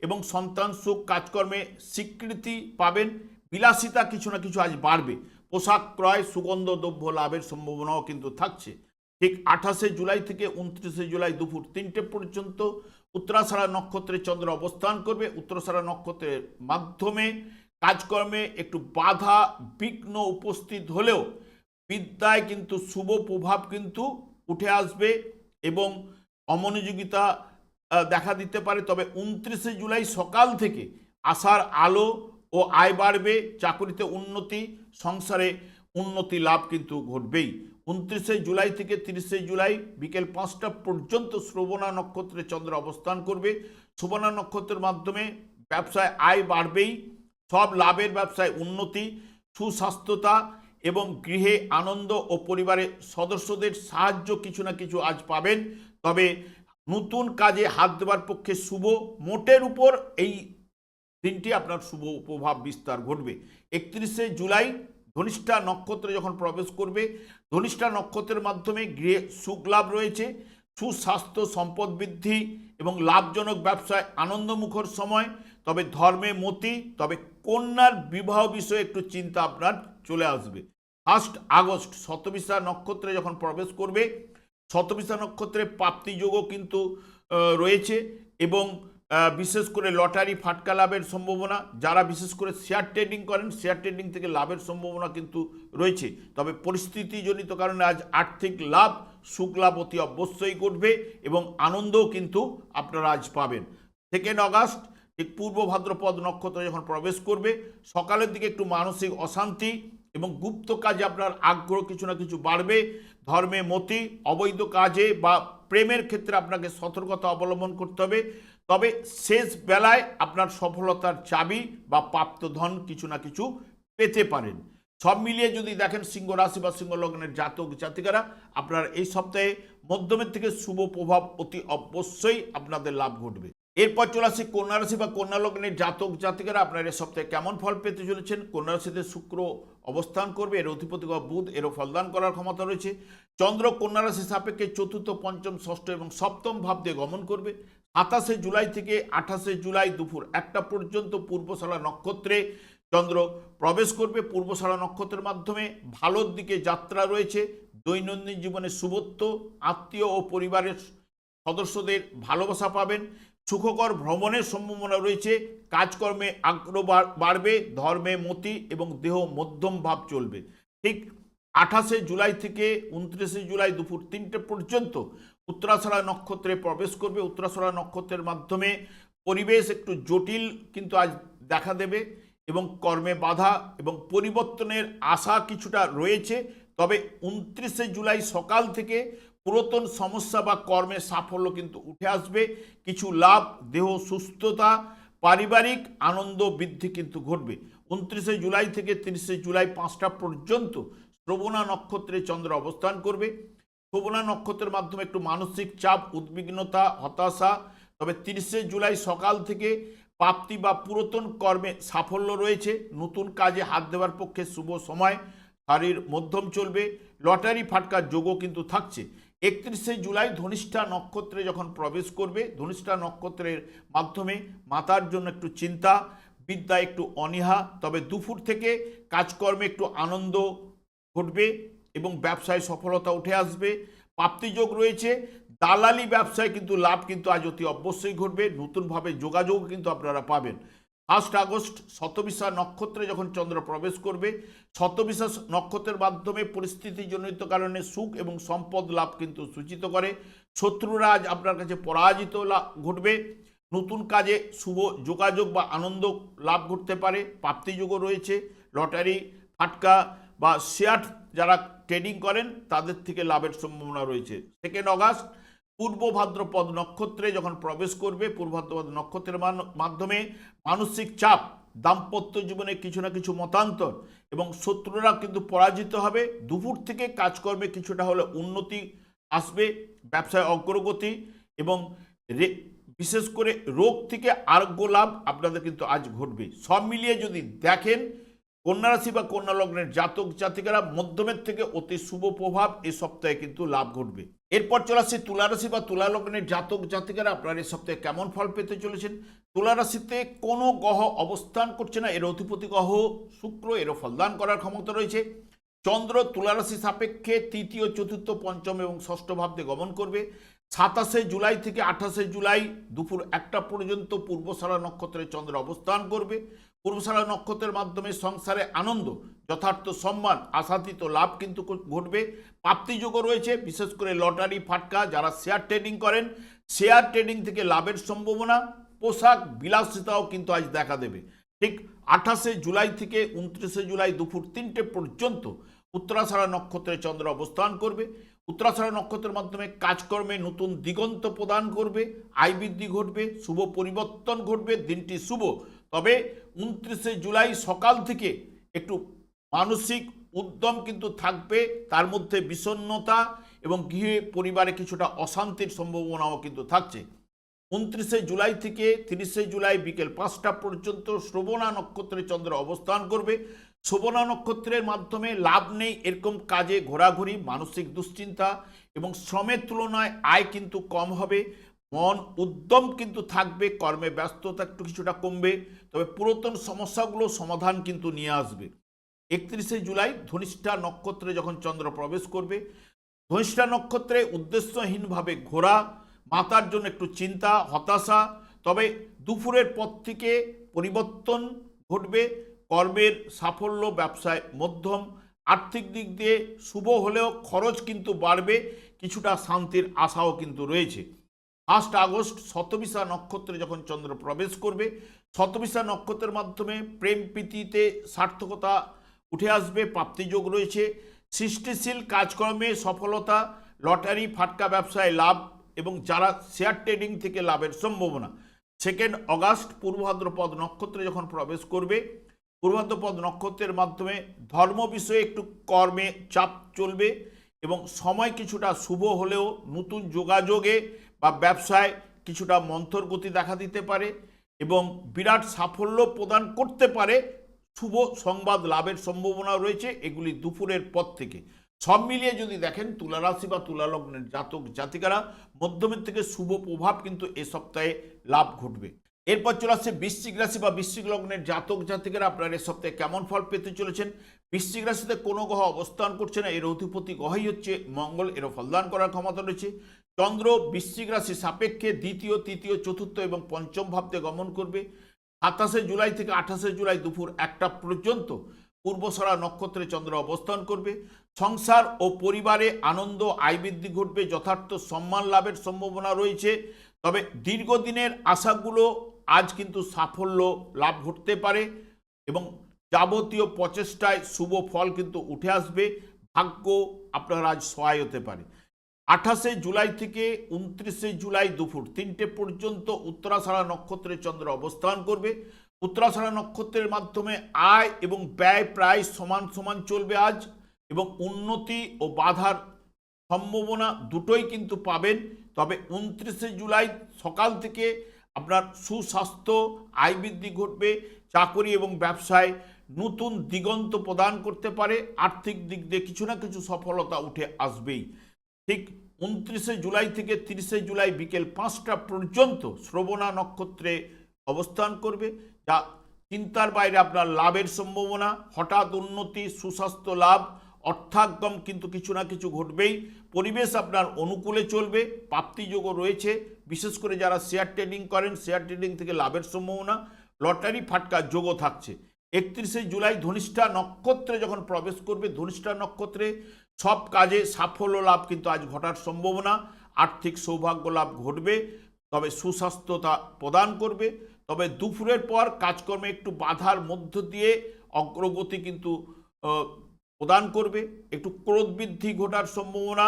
এবং সন্তান সুখ, কাজকর্মে স্বীকৃতি পাবেন, বিলাসিতা কিছু না কিছু আজ বাড়বে, পোশাক ক্রয়, সুগন্ধ দ্রব্য লাভের সম্ভাবনাও কিন্তু থাকছে। ঠিক 28 জুলাই থেকে 29 জুলাই দুপুর 3টে পর্যন্ত উত্তরাষাঢ়া নক্ষত্রে চন্দ্র অবস্থান করবে। উত্তরাষাঢ়া নক্ষত্রের মাধ্যমে কাজকর্মে একটু বাধা বিঘ্ন উপস্থিত হলেও বিদ্যায় কিন্তু শুভ প্রভাব কিন্তু উঠে আসবে এবং অমনোযোগিতা দেখা দিতে পারে। তবে 29 জুলাই সকাল থেকে আশার আলো ও আয় বাড়বে, চাকরিতে উন্নতি, সংসারে উন্নতি লাভ কিন্তু ঘটবেই। 29 জুলাই থেকে 30 জুলাই বিকেল 5টা পর্যন্ত শ্রবণা নক্ষত্রে চন্দ্র অবস্থান করবে। শ্রবণা নক্ষত্রের মাধ্যমে ব্যবসায় আয় বাড়বেই, সব লাভের ব্যবসায় উন্নতি, সুস্বাস্থ্যতা এবং গৃহে আনন্দ ও পরিবারের সদস্যদের সাহায্য কিছু না কিছু আজ পাবেন। তবে নতুন কাজে হাত দেওয়ার পক্ষে শুভ, মোটের উপর এই দিনটি আপনার শুভ প্রভাব বিস্তার ঘটবে। 31শে জুলাই ধনিষ্ঠা নক্ষত্রে যখন প্রবেশ করবে, ধনিষ্ঠা নক্ষত্রের মাধ্যমে গৃহে সুখ লাভ রয়েছে, সুস্বাস্থ্য, সম্পদ বৃদ্ধি এবং লাভজনক ব্যবসায় আনন্দমুখর সময়। তবে ধর্মে মতি, তবে কন্যার বিবাহ বিষয়ে একটু চিন্তা আপনার চলে আসবে। 1 আগস্ট শতবিশা নক্ষত্রে যখন প্রবেশ করবে, শতবিশা নক্ষত্রে প্রাপ্তিযোগও কিন্তু রয়েছে এবং বিশেষ করে লটারি ফাটকা লাভের সম্ভাবনা। যারা বিশেষ করে শেয়ার ট্রেডিং করেন, শেয়ার ট্রেডিং থেকে লাভের সম্ভাবনা কিন্তু রয়েছে। তবে পরিস্থিতিজনিত কারণে আজ আর্থিক লাভ, সুখ লাভ অতি অবশ্যই ঘটবে এবং আনন্দও কিন্তু আপনারা আজ পাবেন। 2 আগস্ট ঠিক পূর্ব ভাদ্রপদ নক্ষত্রে যখন প্রবেশ করবে, সকালের দিকে একটু মানসিক অশান্তি এবং গুপ্ত কাজে আপনার আগ্রহ কিছু না কিছু বাড়বে। ধর্মে মতি, অবৈধ কাজে বা প্রেমের ক্ষেত্রে আপনাকে সতর্কতা অবলম্বন করতে হবে। তবে শেষ বেলায় আপনার সফলতার চাবি বা প্রাপ্ত ধন কিছু না কিছু পেতে পারেন। সব মিলিয়ে যদি দেখেন সিংহ রাশি বা সিংহ লগ্নের জাতক জাতিকারা, আপনার এই সপ্তাহে মধ্যমের থেকে শুভ প্রভাব অতি অবশ্যই আপনাদের লাভ ঘটবে। এরপর চলে আসি কন্যা রাশি বা কন্যা লগ্নের জাতক জাতিকারা, আপনার এই সপ্তাহে কেমন ফল পেতে চলেছেন। কন্যা রাশিতে শুক্র অবস্থান করবে, এর অধিপতি বুধ, এরও ফলদান করার ক্ষমতা রয়েছে। চন্দ্র কন্যা রাশি সাপেক্ষে চতুর্থ, পঞ্চম, ষষ্ঠ এবং সপ্তম ভাব দিয়ে গমন করবে। 27শে জুলাই থেকে 28শে জুলাই দুপুর 1টা পর্যন্ত পূর্বশালা নক্ষত্রে চন্দ্র প্রবেশ করবে। পূর্বশালা নক্ষত্রের মাধ্যমে ভালোর দিকে যাত্রা রয়েছে। দৈনন্দিন জীবনে শুভত্ব, আত্মীয় ও পরিবারের সদস্যদের ভালোবাসা পাবেন। সুখকর ভ্রমণের সম্ভাবনা রয়েছে। কাজকর্মে আগ্রহ বাড়বে। ধর্মে মতি এবং দেহ মধ্যম ভাব চলবে। ঠিক 28শে জুলাই থেকে 29শে জুলাই দুপুর 3টে পর্যন্ত উত্তরাষাঢ়া নক্ষত্রে প্রবেশ করবে। উত্তরাষাঢ়া নক্ষত্রের মাধ্যমে পরিবেশ একটু জটিল কিন্তু আজ দেখা দেবে এবং কর্মে বাধা এবং পরিবর্তনের আশা কিছুটা রয়েছে। তবে 29শে জুলাই সকাল থেকে পুরাতন সমস্যা বা কর্মের সাফল্য কিন্তু উঠে আসবে। কিছু লাভ, দেহ সুস্থতা, পারিবারিক আনন্দ বৃদ্ধি কিন্তু ঘটবে। 29শে জুলাই থেকে 30শে জুলাই 5টা পর্যন্ত শ্রবণা নক্ষত্রে চন্দ্র অবস্থান করবে। শ্রবণা নক্ষত্রের মাধ্যমে একটু মানসিক চাপ, উদ্বিগ্নতা, হতাশা। তবে 30শে জুলাই সকাল থেকে প্রাপ্তি বা পুরাতন কর্মে সাফল্য রয়েছে। নতুন কাজে হাত দেওয়ার পক্ষে শুভ সময়, শারীর মধ্যম চলবে। লটারি ফাটকার যোগও কিন্তু থাকছে। 31শে জুলাই ধনিষ্ঠা নক্ষত্রে যখন প্রবেশ করবে, ধনিষ্ঠা নক্ষত্রের মাধ্যমে মাতার জন্য একটু চিন্তা, বিদ্যায় একটু অনীহা। তবে দুপুর থেকে কাজকর্মে একটু আনন্দ ঘটবে এবং ব্যবসায় সফলতা উঠে আসবে। প্রাপ্তিযোগ রয়েছে। দালালি ব্যবসায় কিন্তু লাভ কিন্তু আজ অতি অবশ্যই ঘটবে। নতুনভাবে যোগাযোগ কিন্তু আপনারা পাবেন। 1 আগস্ট শতবিশা নক্ষত্রে যখন চন্দ্র প্রবেশ করবে, শতবিশা নক্ষত্রের মাধ্যমে পরিস্থিতিজনিত কারণে সুখ এবং সম্পদ লাভ কিন্তু সূচিত করে। শত্রুরা আজ আপনার কাছে পরাজিত ঘটবে। নতুন কাজে শুভ যোগাযোগ বা আনন্দ লাভ ঘটতে পারে। প্রাপ্তিযোগও রয়েছে। লটারি ফাটকা বা শেয়ার যারা ট্রেডিং করেন তাদের থেকে লাভের সম্ভাবনা রয়েছে। 2 আগস্ট পূর্ব ভাদ্রপদ নক্ষত্রে যখন প্রবেশ করবে, পূর্ব ভাদ্রপদ নক্ষত্রের মাধ্যমে মানসিক চাপ, দাম্পত্য জীবনে কিছু না কিছু মতান্তর এবং শত্রুরা কিন্তু পরাজিত হবে। দুপুর থেকে কাজকর্মে কিছুটা হলে উন্নতি আসবে। ব্যবসায় অগ্রগতি এবং বিশেষ করে রোগ থেকে আরোগ্য লাভ আপনাদের কিন্তু আজ ঘটবে। সব মিলিয়ে যদি দেখেন কন্যা রাশি বা কন্যা লগ্নের জাতক জাতিকারা, মধ্যমের থেকে অতি শুভ প্রভাব এই সপ্তাহে কিন্তু লাভ ঘটবে। এরপর চলে আসছে তুলা রাশি বা তুলা লগ্নের জাতক জাতিকারা, আপনারা এই সপ্তাহে কেমন ফল পেতে চলেছেন। তুলা রাশিতে কোনো গ্রহ অবস্থান করছে না, এর অধিপতি গ্রহ শুক্র, এরও ফলদান করার ক্ষমতা রয়েছে। চন্দ্র তুলা রাশি সাপেক্ষে তৃতীয়, চতুর্থ, পঞ্চম এবং ষষ্ঠ ভাব দিয়ে গমন করবে। 27শে জুলাই থেকে 28শে জুলাই দুপুর 1টা পর্যন্ত পূর্বশালা নক্ষত্রে চন্দ্র অবস্থান করবে। পূর্বশালা নক্ষত্রের মাধ্যমে সংসারে আনন্দ, যথার্থ সম্মান, আশাতীত লাভ কিন্তু ঘটবে। প্রাপ্তিযোগও রয়েছে। বিশেষ করে লটারি ফাটকা, যারা শেয়ার ট্রেডিং করেন, শেয়ার ট্রেডিং থেকে লাভের সম্ভাবনা। পোশাক বিলাসিতাও কিন্তু আজ দেখা দেবে। ঠিক 28শে জুলাই থেকে 29শে জুলাই দুপুর 3টে পর্যন্ত উত্তরাষাঢ়া নক্ষত্রে চন্দ্র অবস্থান করবে। উত্তরাষাঢ়া নক্ষত্রের মাধ্যমে কাজকর্মে নতুন দিগন্ত প্রদান করবে, আয় বৃদ্ধি ঘটবে, শুভ পরিবর্তন ঘটবে, দিনটি শুভ। তবে 29শে জুলাই সকাল থেকে একটু মানসিক উদ্যম কিন্তু থাকবে, তার মধ্যে বিষণ্ণতা এবং গৃহে পরিবারে কিছুটা অশান্তির সম্ভাবনাও কিন্তু থাকছে। 29শে জুলাই থেকে 30শে জুলাই বিকেল 5টা পর্যন্ত শ্রবণা নক্ষত্রে চন্দ্র অবস্থান করবে। শ্রবণা নক্ষত্রের মাধ্যমে লাভ নেই এরকম কাজে ঘোরাঘুরি, মানসিক দুশ্চিন্তা এবং শ্রমের তুলনায় আয় কিন্তু কম হবে। মন উদ্যম কিন্তু থাকবে, কর্মে ব্যস্ততা একটু কিছুটা কমবে, তবে পুরাতন সমস্যাগুলো সমাধান কিন্তু নিয়ে আসবে। 31শে জুলাই ধনিষ্ঠা নক্ষত্রে যখন চন্দ্র প্রবেশ করবে, ধনিষ্ঠা নক্ষত্রে উদ্দেশ্যহীনভাবে ঘোরা, মাতার জন্য একটু চিন্তা, হতাশা, তবে দুপুরের পর থেকে পরিবর্তন ঘটবে, কর্মের সাফল্য, ব্যবসায় মধ্যম, আর্থিক দিক দিয়ে শুভ হলেও খরচ কিন্তু বাড়বে, কিছুটা শান্তির আশাও কিন্তু রয়েছে। 1 আগস্ট শতবিশা নক্ষত্রে যখন চন্দ্র প্রবেশ করবে, শতবিশা নক্ষত্রের মাধ্যমে প্রেম প্রীতিতে সার্থকতা উঠে আসবে, প্রাপ্তিযোগ রয়েছে, সৃষ্টিশীল কাজকর্মে সফলতা, লটারি ফাটকা ব্যবসায় লাভ এবং যারা শেয়ার ট্রেডিং থেকে লাভের সম্ভাবনা। 2 আগস্ট পূর্ব ভাদ্রপদ নক্ষত্রে যখন প্রবেশ করবে, পূর্ব ভাদ্রপদ নক্ষত্রের মাধ্যমে ধর্ম বিষয়ে একটু কর্মে চাপ চলবে এবং সময় কিছুটা শুভ হলেও নতুন যোগাযোগে বা ব্যবসায় কিছুটা মন্থর গতি দেখা দিতে পারে এবং বিরাট সাফল্য প্রদান করতে পারে, শুভ সংবাদ লাভের সম্ভাবনা রয়েছে এগুলি দুপুরের পর থেকে। সব মিলিয়ে যদি দেখেন তুলা রাশি বা তুলা লগ্নের জাতক জাতিকারা মধ্যমের থেকে শুভ প্রভাব কিন্তু এ সপ্তাহে লাভ ঘটবে। এরপর চলে আসছে বৃশ্চিক রাশি বা বৃশ্চিক লগ্নের জাতক জাতিকারা আপনারা এ সপ্তাহে কেমন ফল পেতে চলেছেন। বৃশ্চিক রাশিতে কোনো গ্রহ অবস্থান করছে না, এর অধিপতি গ্রহই হচ্ছে মঙ্গল, এরও ফলদান করার ক্ষমতা রয়েছে। চন্দ্র বৃশ্চিক রাশি সাপেক্ষে দ্বিতীয়, তৃতীয়, চতুর্থ এবং পঞ্চম ভাবতে গমন করবে। 27শে জুলাই থেকে 28শে জুলাই দুপুর 1টা পর্যন্ত পূর্বসরা নক্ষত্রে চন্দ্র অবস্থান করবে। সংসার ও পরিবারে আনন্দ, আয় বৃদ্ধি ঘটবে, যথার্থ সম্মান লাভের সম্ভাবনা রয়েছে, তবে দীর্ঘদিনের আশাগুলো আজ কিন্তু সাফল্য লাভ ঘটতে পারে এবং যাবতীয় প্রচেষ্টায় শুভ ফল কিন্তু উঠে আসবে, ভাগ্য আপনার আজ সহায় হতে পারে। 28শে জুলাই থেকে 29শে জুলাই দুপুর 3টে পর্যন্ত উত্তরাষাঢ়া নক্ষত্রে চন্দ্র অবস্থান করবে। উত্তরাষাঢ়া নক্ষত্রের মাধ্যমে আয় এবং ব্যয় প্রায় সমান সমান চলবে আজ, এবং উন্নতি ও বাধার সম্ভাবনা দুটোই কিন্তু পাবেন। তবে 29শে জুলাই সকাল থেকে আপনার সুস্বাস্থ্য, আয় বৃদ্ধি ঘটবে, চাকরি এবং ব্যবসায় নতুন দিগন্ত প্রদান করতে পারে, আর্থিক দিক দিয়ে কিছু না কিছু সফলতা উঠে আসবেই। ঠিক 29শে জুলাই থেকে 30শে জুলাই বিকেল 5টা পর্যন্ত শ্রবণা নক্ষত্রে অবস্থান করবে, যা চিন্তার বাইরে আপনার লাভের সম্ভাবনা, হঠাৎ উন্নতি, সুস্বাস্থ্য লাভ, অর্থাগম কিন্তু কিছু না কিছু ঘটবেই, পরিবেশ আপনার অনুকূলে চলবে, প্রাপ্তিযোগও রয়েছে, বিশেষ করে যারা শেয়ার ট্রেডিং করেন শেয়ার ট্রেডিং থেকে লাভের সম্ভাবনা, লটারি ফাটকা যোগও থাকছে। 31শে জুলাই ধনিষ্ঠা নক্ষত্রে যখন প্রবেশ করবে, ধনিষ্ঠা নক্ষত্রে সব কাজে সাফল্য লাভ কিন্তু আজ ঘটার সম্ভাবনা, আর্থিক সৌভাগ্য লাভ ঘটবে, তবে সুস্বাস্থ্যতা প্রদান করবে, তবে দুপুরের পর কাজকর্মে একটু বাধার মধ্য দিয়ে অগ্রগতি কিন্তু প্রদান করবে, একটু ক্রোধ বৃদ্ধি ঘটার সম্ভাবনা,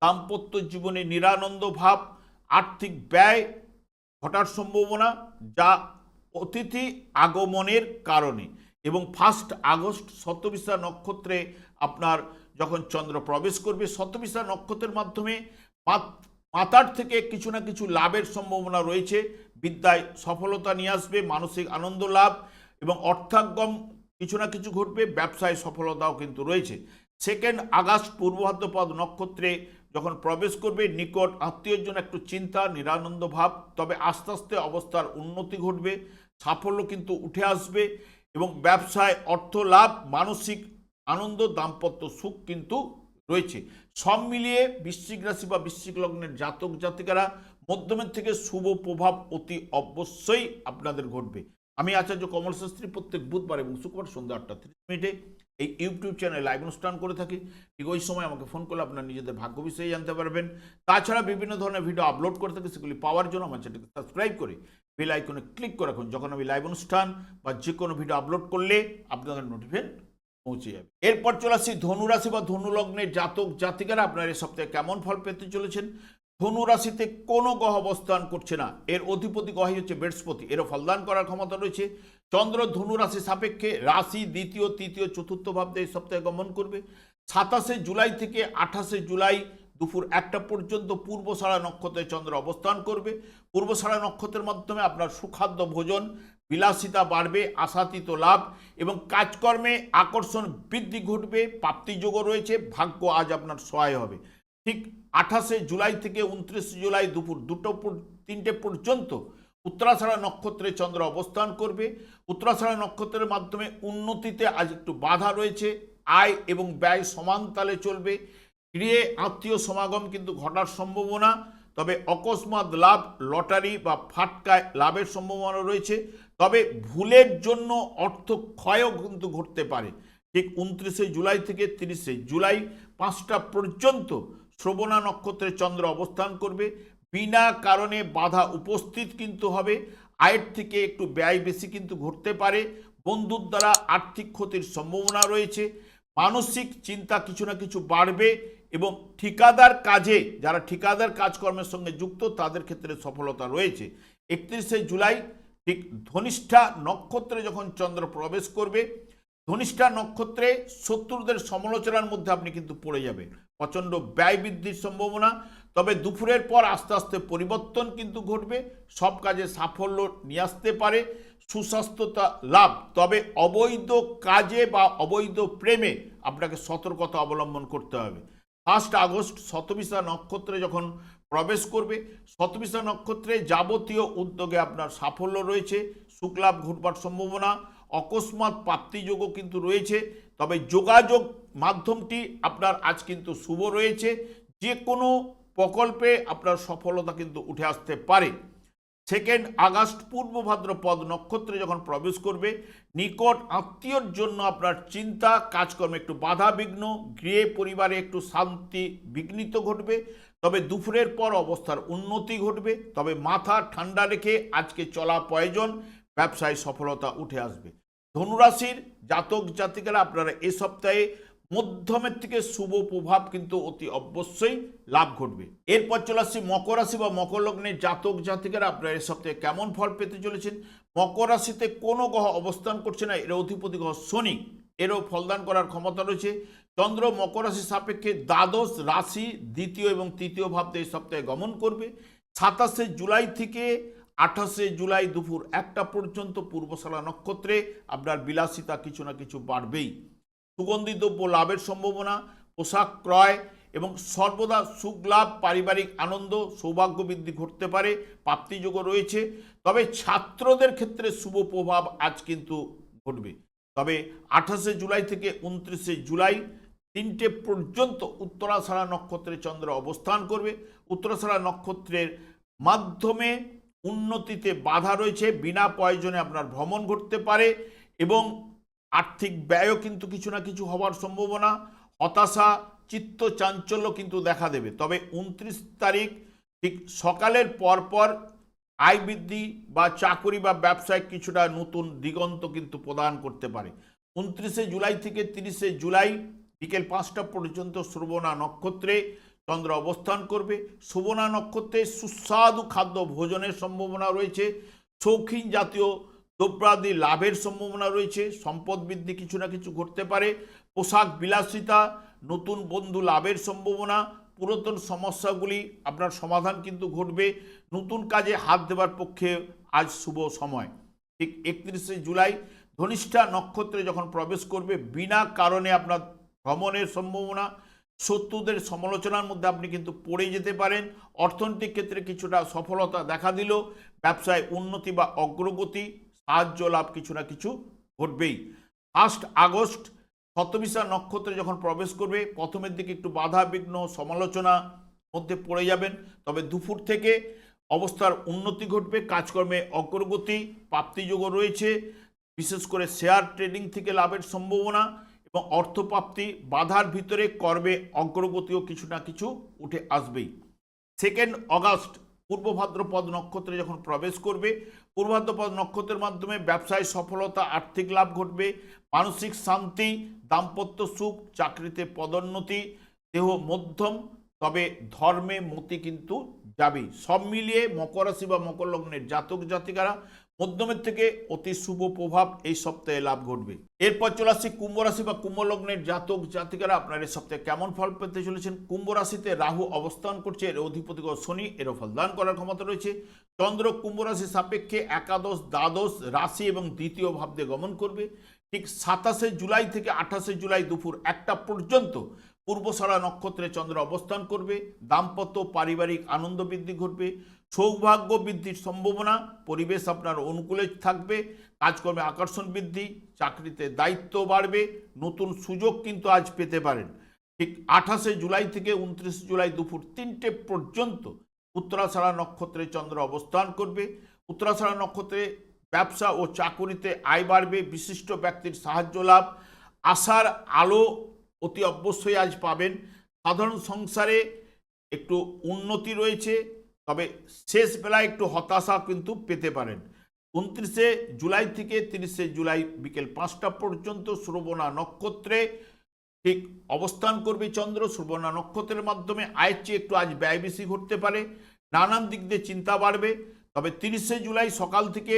দাম্পত্য জীবনে নিরানন্দ ভাব, আর্থিক ব্যয় ঘটার সম্ভাবনা, যা অতিথি আগমনের কারণে। এবং 1 আগস্ট শতবিশা নক্ষত্রে আপনার যখন চন্দ্র প্রবেশ করবে, শতবিশা নক্ষত্রের মাধ্যমে মাতার থেকে কিছু না কিছু লাভের সম্ভাবনা রয়েছে, বিদ্যায় সফলতা নিয়ে আসবে, মানসিক আনন্দ লাভ এবং অর্থাগম কিছু না কিছু ঘটবে, ব্যবসায় সফলতাও কিন্তু রয়েছে। 2 আগস্ট পূর্ব ভাদ্রপদ নক্ষত্রে যখন প্রবেশ করবে, নিকট আত্মীয়ের জন্য একটু চিন্তা, নিরানন্দ ভাব, তবে আস্তে আস্তে অবস্থার উন্নতি ঘটবে, সাফল্য কিন্তু উঠে আসবে এবং ব্যবসায় অর্থ লাভ, মানসিক আনন্দ, দাম্পত্য সুখ কিন্তু রয়েছে। সব মিলিয়ে বৃশ্চিক রাশি বা বৃশ্চিক লগ্নের জাতক জাতিকারা মধ্যমের থেকে শুভ প্রভাব অতি অবশ্যই আপনাদের ঘটবে। আমি আচার্য কমল শাস্ত্রী প্রত্যেক বুধবার এবং শুক্রবার সন্ধ্যা 8:30 এই ইউটিউব চ্যানেলে লাইভ অনুষ্ঠান করে থাকি। ঠিক ওই সময় আমাকে ফোন করলে আপনার নিজেদের ভাগ্য বিষয়ে জানতে পারবেন। তাছাড়া বিভিন্ন ধরনের ভিডিও আপলোড করে থাকি, সেগুলি পাওয়ার জন্য আমার চ্যানেলকে সাবস্ক্রাইব করে বেল আইকনে ক্লিক করে রাখুন। যখন আমি লাইভ অনুষ্ঠান বা যে কোনো ভিডিও আপলোড করলে আপনাদের নোটিফিকেশন পৌঁছে যাবে। এরপর চলে আসছি ধনুরাশি বা ধনুলগ্নের জাতক জাতিকারা আপনার এই সপ্তাহে কেমন ফল পেতে চলেছেন। ধনুরাশিতে কোনো গ্রহ অবস্থান করছে না, এর অধিপতি গ্রহই হচ্ছে বৃহস্পতি, এরও ফলদান করার ক্ষমতা রয়েছে। চন্দ্র ধনুরাশি সাপেক্ষে রাশি দ্বিতীয় তৃতীয় চতুর্থ ভাবতে এই সপ্তাহে গমন করবে। 27শে জুলাই থেকে 28শে জুলাই দুপুর 1টা পর্যন্ত পূর্বষাঢ়া নক্ষত্রে চন্দ্র অবস্থান করবে। পূর্বষাঢ়া নক্ষত্রের মাধ্যমে আপনার সুখাদ্য ভোজন, বিলাসিতা বাড়বে, আশাতীত লাভ এবং কাজকর্মে আকর্ষণ বৃদ্ধি ঘটবে, প্রাপ্তিযোগও রয়েছে, ভাগ্য আজ আপনার সহায় হবে। ঠিক 28শে জুলাই থেকে 29শে জুলাই দুপুর 2-3টে পর্যন্ত উত্তরাষাঢ়া নক্ষত্রে চন্দ্র অবস্থান করবে। উত্তরাষাঢ়া নক্ষত্রের মাধ্যমে উন্নতিতে আজ একটু বাধা রয়েছে, আয় এবং ব্যয় সমান তালে চলবে। গৃহে আত্মীয় সমাগম কিন্তু ঘটার সম্ভাবনা, তবে অকস্মাৎ লাভ, লটারি বা ফাটকায় লাভের সম্ভাবনা রয়েছে। তবে ভুলের জন্য অর্থ ক্ষয়ও কিন্তু ঘটতে পারে। ঠিক 29শে জুলাই থেকে 30শে জুলাই 5টা পর্যন্ত শ্রবণা নক্ষত্রে চন্দ্র অবস্থান করবে। বিনা কারণে বাধা উপস্থিত কিন্তু হবে, আয়ের থেকে একটু ব্যয় বেশি কিন্তু ঘটতে পারে। বন্ধুর দ্বারা আর্থিক ক্ষতির সম্ভাবনা রয়েছে। মানসিক চিন্তা কিছু না কিছু বাড়বে এবং ঠিকাদার কাজে, যারা ঠিকাদার কাজকর্মের সঙ্গে যুক্ত তাদের ক্ষেত্রে সফলতা রয়েছে। 31শে জুলাই ঠিক ধনিষ্ঠা নক্ষত্রে যখন চন্দ্র প্রবেশ করবে, ধনিষ্ঠা নক্ষত্রে শত্রুদের সমালোচনার মধ্যে আপনি কিন্তু পড়ে যাবেন, প্রচণ্ড ব্যয় বৃদ্ধির সম্ভাবনা। তবে দুপুরের পর আস্তে আস্তে পরিবর্তন কিন্তু ঘটবে, সব কাজে সাফল্য নিয়ে আসতে পারে, সুস্বাস্থ্যতা লাভ। তবে অবৈধ কাজে বা অবৈধ প্রেমে আপনাকে সতর্কতা অবলম্বন করতে হবে। 1 আগস্ট শতবিশা নক্ষত্রে যখন প্রবেশ করবে, শতবিশা নক্ষত্রে যাবতীয় উদ্যোগে আপনার সাফল্য রয়েছে, সুখলাভ ঘটবার সম্ভাবনা, অকস্মাৎ প্রাপ্তিযোগও কিন্তু রয়েছে। তবে যোগাযোগ মাধ্যমটি আপনার আজ কিন্তু শুভ রয়েছে, যে কোনো প্রকল্পে আপনার সফলতা কিন্তু উঠে আসতে পারে। 2 আগস্ট পূর্ব ভাদ্রপদ নক্ষত্রে যখন প্রবেশ করবে, নিকট আত্মীয়র জন্য আপনার চিন্তা, কাজকর্মে একটু বাধা বিঘ্ন, গৃহে পরিবারে একটু শান্তি বিঘ্নিত ঘটবে। তবে দুপুরের পর অবস্থার উন্নতি ঘটবে, তবে মাথা ঠান্ডা রেখে আজকে চলা প্রয়োজন, ব্যবসায় সফলতা উঠে আসবে। ধনুরাশির জাতক জাতিকারা আপনারা এ সপ্তাহে মধ্যমের থেকে শুভ প্রভাব কিন্তু অতি অবশ্যই লাভ ঘটবে। এরপর চলে আসছি মকর রাশি বা মকর লগ্নের জাতক জাতিকারা আপনারা এই সপ্তাহে কেমন ফল পেতে চলেছেন। মকর রাশিতে কোনো গ্রহ অবস্থান করছে না, এর অধিপতি গ্রহ শনি, এরও ফলদান করার ক্ষমতা রয়েছে। চন্দ্র মকর রাশি সাপেক্ষে দ্বাদশ রাশি দ্বিতীয় এবং তৃতীয় ভাবতে এই সপ্তাহে গমন করবে। 27শে জুলাই থেকে 28শে জুলাই দুপুর 1টা পর্যন্ত পূর্বশালা নক্ষত্রে আপনার বিলাসিতা কিছু না কিছু বাড়বেই। সুগন্ধি দ্রব্য লাভের সম্ভাবনা, পোশাক ক্রয় এবং সর্বদা সুখ লাভ, পারিবারিক আনন্দ, সৌভাগ্য বৃদ্ধি ঘটতে পারে, প্রাপ্তিযোগও রয়েছে। তবে ছাত্রদের ক্ষেত্রে শুভ প্রভাব আজ কিন্তু ঘটবে। তবে 28শে জুলাই থেকে 29শে জুলাই 3টে পর্যন্ত উত্তরাষাঢ়া নক্ষত্রে চন্দ্র অবস্থান করবে। উত্তরাষাঢ়া নক্ষত্রের মাধ্যমে উন্নতিতে বাধা রয়েছে, বিনা প্রয়োজনে আপনার ভ্রমণ ঘটতে পারে এবং আর্থিক ব্যয়ও কিন্তু কিছু না কিছু হওয়ার সম্ভাবনা, হতাশা, চিত্ত চাঞ্চল্য কিন্তু দেখা দেবে। তবে 29 তারিখ ঠিক সকালের পরপর আয় বৃদ্ধি বা চাকরি বা ব্যবসায় কিছুটা নতুন দিগন্ত কিন্তু প্রদান করতে পারে। 29শে জুলাই থেকে 30শে জুলাই বিকেল 5টা পর্যন্ত শ্রবণা নক্ষত্রে চন্দ্র অবস্থান করবে। শ্রবণা নক্ষত্রে সুস্বাদু খাদ্য ভোজনের সম্ভাবনা রয়েছে, শৌখিন জাতীয় দ্রব্যাদি লাভের সম্ভাবনা রয়েছে, সম্পদ বৃদ্ধি কিছু না কিছু ঘটতে পারে, পোশাক বিলাসিতা, নতুন বন্ধু লাভের সম্ভাবনা, পুরাতন সমস্যাগুলি আপনার সমাধান কিন্তু ঘটবে, নতুন কাজে হাত দেওয়ার পক্ষে আজ শুভ সময়। ঠিক 31শে জুলাই ধনিষ্ঠা নক্ষত্রে যখন প্রবেশ করবে, বিনা কারণে আপনার ভ্রমণের সম্ভাবনা, শত্রুদের সমালোচনার মধ্যে আপনি কিন্তু পড়ে যেতে পারেন, অর্থনৈতিক ক্ষেত্রে কিছুটা সফলতা দেখা দিল, ব্যবসায় উন্নতি বা অগ্রগতি, সাহায্য লাভ কিছু না কিছু ঘটবেই। 1 আগস্ট শতবিশা নক্ষত্রে যখন প্রবেশ করবে, প্রথমের দিকে একটু বাধা বিঘ্ন সমালোচনা মধ্যে পড়ে যাবেন, তবে দুপুর থেকে অবস্থার উন্নতি ঘটবে, কাজকর্মে অগ্রগতি, প্রাপ্তিযোগও রয়েছে, বিশেষ করে শেয়ার ট্রেডিং থেকে লাভের সম্ভাবনা এবং অর্থপ্রাপ্তি, বাধার ভিতরে কর্মে অগ্রগতিও কিছু না কিছু উঠে আসবেই। 2 আগস্ট পূর্ব ভাদ্রপদ নক্ষত্রে যখন প্রবেশ করবে, পূর্ব ভাদ্রপদ নক্ষত্রের মাধ্যমে ব্যবসায় সফলতা, আর্থিক লাভ ঘটবে, মানসিক শান্তি, দাম্পত্য সুখ, চাকরিতে পদোন্নতি, দেহ মধ্যম, তবে ধর্মে মতি কিন্তু যাবেই। সব মিলিয়ে মকর রাশি বা মকর লগ্নের জাতক জাতিকারা মধ্যমের থেকে অতি শুভ প্রভাব এই সপ্তাহে লাভ ঘটবে। এরপর চলে আসছি কুম্ভ রাশি বা কুম্ভ লগ্নের জাতক জাতিকারা আপনার এই সপ্তাহে কেমন ফল পেতে চলেছেন। কুম্ভ রাশিতে রাহু অবস্থান করছে, এর অধিপতি শনি, এরও ফলদান করার ক্ষমতা রয়েছে। চন্দ্র কুম্ভ রাশি সাপেক্ষে একাদশ, দ্বাদশ রাশি এবং দ্বিতীয় ভাব দিয়ে গমন করবে। ঠিক 27শে জুলাই থেকে 28শে জুলাই দুপুর 1টা পর্যন্ত পূর্বসারা নক্ষত্রে চন্দ্র অবস্থান করবে। দাম্পত্য পারিবারিক আনন্দ বৃদ্ধি ঘটবে, সৌভাগ্য বৃদ্ধির সম্ভাবনা, পরিবেশ আপনার অনুকূলে থাকবে, কাজকর্মে আকর্ষণ বৃদ্ধি, চাকরিতে দায়িত্ব বাড়বে, নতুন সুযোগ কিন্তু আজ পেতে পারেন। ঠিক 28শে জুলাই থেকে 29শে জুলাই দুপুর 3টে পর্যন্ত উত্তরাষাঢ়া নক্ষত্রে চন্দ্র অবস্থান করবে। উত্তরাষাঢ়া নক্ষত্রে ব্যবসা ও চাকুরিতে আয় বাড়বে, বিশিষ্ট ব্যক্তির সাহায্য লাভ, আশার আলো অতি অবশ্যই আজ পাবেন। সাধারণ সংসারে একটু উন্নতি রয়েছে, তবে শেষ বেলায় একটু হতাশা কিন্তু পেতে পারেন। 29শে জুলাই থেকে 30শে জুলাই বিকেল 5টা পর্যন্ত শ্রবণা নক্ষত্রে ঠিক অবস্থান করবে চন্দ্র। শ্রবণা নক্ষত্রের মাধ্যমে আয়ের চেয়ে একটু আজ ব্যয় বেশি ঘটতে পারে, নানান দিক দিয়ে চিন্তা বাড়বে। তবে 30শে জুলাই সকাল থেকে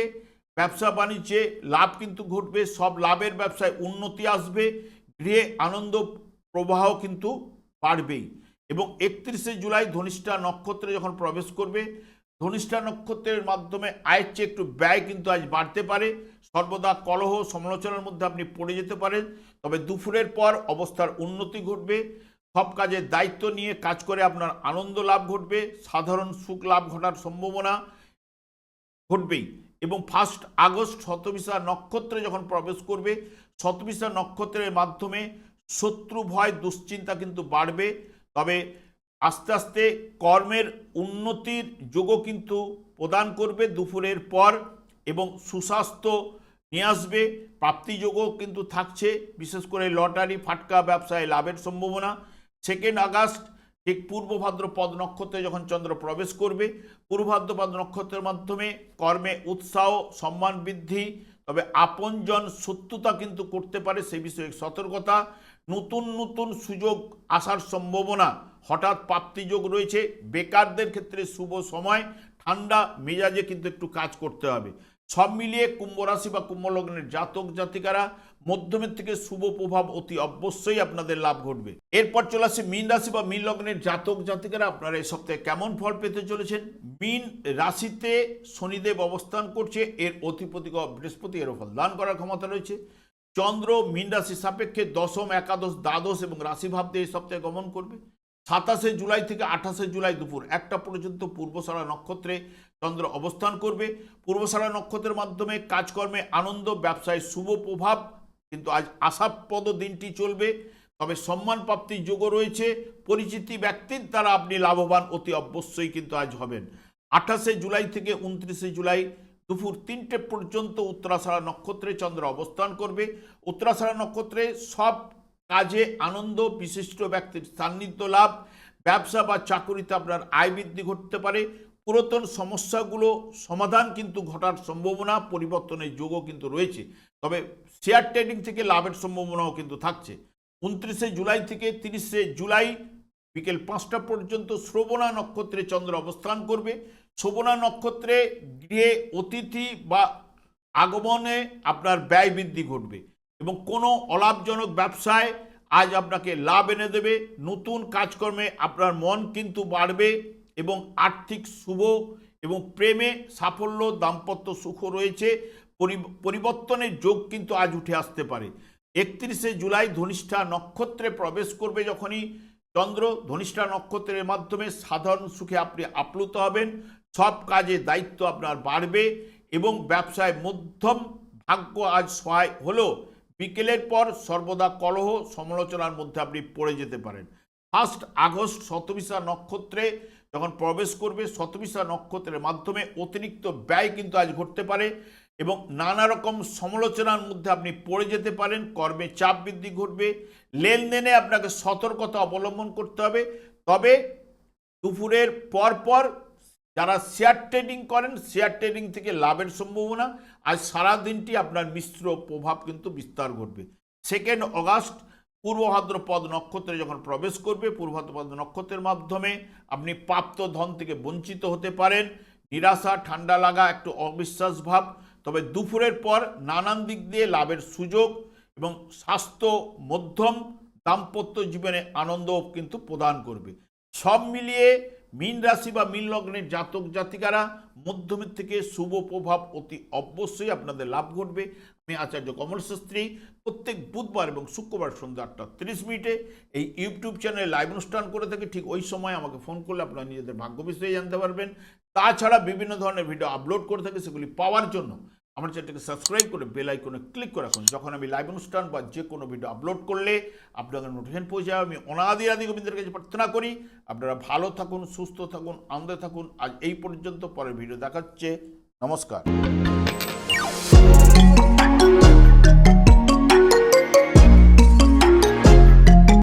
ব্যবসা বাণিজ্যে লাভ কিন্তু ঘটবে, সব লাভের ব্যবসায় উন্নতি আসবে, গৃহে আনন্দ প্রবাহ কিন্তু বাড়বেই। এবং 31শে জুলাই ধনিষ্ঠা নক্ষত্রে যখন প্রবেশ করবে, ধনিষ্ঠা নক্ষত্রের মাধ্যমে আয়ের চেয়ে একটু ব্যয় কিন্তু আজ বাড়তে পারে, সর্বদা কলহ সমালোচনার মধ্যে আপনি পড়ে যেতে পারেন। তবে দুপুরের পর অবস্থার উন্নতি ঘটবে, সব কাজের দায়িত্ব নিয়ে কাজ করে আপনার আনন্দ লাভ ঘটবে, সাধারণ সুখ লাভ ঘটার সম্ভাবনা ঘটবেই। এবং 1 আগস্ট শতবিশা নক্ষত্রে যখন প্রবেশ করবে, শতবিশা নক্ষত্রের মাধ্যমে শত্রু ভয় দুশ্চিন্তা কিন্তু বাড়বে, তবে আস্তে আস্তে কর্মের উন্নতির যোগও কিন্তু প্রদান করবে দুপুরের পর, এবং সুস্বাস্থ্য নিয়ে আসবে, প্রাপ্তিযোগও কিন্তু থাকছে, বিশেষ করে লটারি ফাটকা ব্যবসায় লাভের সম্ভাবনা। 2 আগস্ট ঠিক পূর্ব ভাদ্রপদ নক্ষত্রে যখন চন্দ্র প্রবেশ করবে, পূর্ব ভাদ্রপদ নক্ষত্রের মাধ্যমে কর্মে উৎসাহ, সম্মান বৃদ্ধি, তবে আপনজন শত্রুতা কিন্তু করতে পারে, সেই বিষয়ে সতর্কতা। নতুন নতুন সুযোগ আসার সম্ভাবনা, হঠাৎ প্রাপ্তিযোগ রয়েছে, বেকারদের ক্ষেত্রে শুভ সময়, ঠান্ডা মেজাজে কিন্তু একটু কাজ করতে হবে। সব মিলিয়ে কুম্ভ রাশি বা কুম্ভ লগ্নের জাতক জাতিকারা মধ্যমের থেকে শুভ প্রভাব অতি অবশ্যই আপনাদের লাভ ঘটবে। এরপর চলে আসছে মীন রাশি বা মীন লগ্নের জাতক জাতিকারা আপনারা এই সপ্তাহে কেমন ফল পেতে চলেছেন। মীন রাশিতে শনিদেব অবস্থান করছে, এর অধিপতি বৃহস্পতি, এরও ফল দান করার ক্ষমতা রয়েছে। চন্দ্র মীন রাশি সাপেক্ষে দশম, একাদশ, দ্বাদশ এবং রাশিভাব দিয়ে এই সপ্তাহে গমন করবে। 27শে জুলাই থেকে 28শে জুলাই দুপুর 1টা পর্যন্ত পূর্বসারা নক্ষত্রে চন্দ্র অবস্থান করবে। পূর্বসারা নক্ষত্রের মাধ্যমে কাজকর্মে আনন্দ, ব্যবসায় শুভ প্রভাব, কিন্তু আজ আশাপ্রদ দিনটি চলবে, তবে সম্মান প্রাপ্তির যোগও রয়েছে, পরিচিতি ব্যক্তির দ্বারা আপনি লাভবান অতি অবশ্যই কিন্তু আজ হবেন। 28শে জুলাই থেকে 29শে জুলাই দুপুর 3টে পর্যন্ত উত্তরাষাঢ়া নক্ষত্রে চন্দ্র অবস্থান করবে। উত্তরাষাঢ়া নক্ষত্রে সব কাজে আনন্দ, বিশিষ্ট ব্যক্তির সান্নিধ্য লাভ, ব্যবসা বা চাকুরিতে আপনার আয় বৃদ্ধি ঘটতে পারে, পুরাতন সমস্যাগুলো সমাধান কিন্তু ঘটার সম্ভাবনা, পরিবর্তনের যোগও কিন্তু রয়েছে, তবে শেয়ার ট্রেডিং থেকে লাভের সম্ভাবনাও কিন্তু থাকছে। 29শে জুলাই থেকে 30শে জুলাই বিকেল 5টা পর্যন্ত শ্রবণা নক্ষত্রে চন্দ্র অবস্থান করবে। শ্রবণা নক্ষত্রে গৃহে অতিথি বা আগমনে আপনার ব্যয় বৃদ্ধি ঘটবে, এবং কোনো অলাভজনক ব্যবসায় আজ আপনাকে লাভ এনে দেবে, নতুন কাজকর্মে আপনার মন কিন্তু বাড়বে, এবং আর্থিক শুভ এবং প্রেমে সাফল্য, দাম্পত্য সুখ রয়েছে, পরিবর্তনের যোগ কিন্তু আজ উঠে আসতে পারে। 31শে জুলাই ধনিষ্ঠা নক্ষত্রে প্রবেশ করবে যখনই চন্দ্র, ধনিষ্ঠা নক্ষত্রের মাধ্যমে সাধারণ সুখে আপনি আপ্লুত হবেন, সব কাজে দায়িত্ব আপনার বাড়বে, এবং ব্যবসায় মধ্যম ভাগ্য আজ সহায় হলেও বিকেলের পর সর্বদা কলহ সমালোচনার মধ্যে আপনি পড়ে যেতে পারেন। 1 আগস্ট শতবিশা নক্ষত্রে যখন প্রবেশ করবে, শতবিশা নক্ষত্রের মাধ্যমে অতিরিক্ত ব্যয় কিন্তু আজ ঘটতে পারে, এবং নানা রকম সমালোচনার মধ্যে আপনি পড়ে যেতে পারেন, কর্মে চাপ বৃদ্ধি ঘটবে, লেনদেনে আপনাকে সতর্কতা অবলম্বন করতে হবে। তবে দুপুরের পর যারা শেয়ার ট্রেডিং করেন, শেয়ার ট্রেডিং থেকে লাভের সম্ভাবনা, আজ সারা দিনটি আপনার মিশ্র প্রভাব কিন্তু বিস্তার ঘটবে। 2 অগাস্ট পূর্ব ভাদ্রপদ নক্ষত্রে যখন প্রবেশ করবে, পূর্ব ভাদ্রপদ নক্ষত্রের মাধ্যমে আপনি প্রাপ্ত ধন থেকে বঞ্চিত হতে পারেন। নিরাশা, ঠান্ডা লাগা, একটু অবিশ্বাস ভাব, তবে দুপুরের পর নানান দিক দিয়ে লাভের সুযোগ এবং স্বাস্থ্য মধ্যম, দাম্পত্য জীবনে আনন্দও কিন্তু প্রদান করবে। সব মিলিয়ে মীন রাশি বা মীন লগ্নের জাতক জাতিকারা মধ্যমের থেকে শুভ প্রভাব অতি অবশ্যই আপনাদের লাভ ঘটবে। আমি আচার্য কমল শাস্ত্রী প্রত্যেক বুধবার এবং শুক্রবার সন্ধ্যা 8:30 এই ইউটিউব চ্যানেলে লাইভ অনুষ্ঠান করে থাকি। ঠিক ওই সময় আমাকে ফোন করলে আপনারা নিজেদের ভাগ্য বিষয়ে জানতে পারবেন। তাছাড়া বিভিন্ন ধরনের ভিডিও আপলোড করে থাকি, সেগুলি পাওয়ার জন্য আমার চ্যানেলটাকে সাবস্ক্রাইব করে বেল আইকনে ক্লিক করে রাখুন। যখন আমি লাইভ অনুষ্ঠান বা যে কোনো ভিডিও আপলোড করলে আপনাদের নোটিফিকেশন পৌঁছে যাবে। আমি অনাদি আদি গোবিন্দের কাছে প্রার্থনা করি আপনারা ভালো থাকুন, সুস্থ থাকুন, আনন্দে থাকুন। আজ এই পর্যন্ত, পরের ভিডিও দেখাচ্ছে। নমস্কার।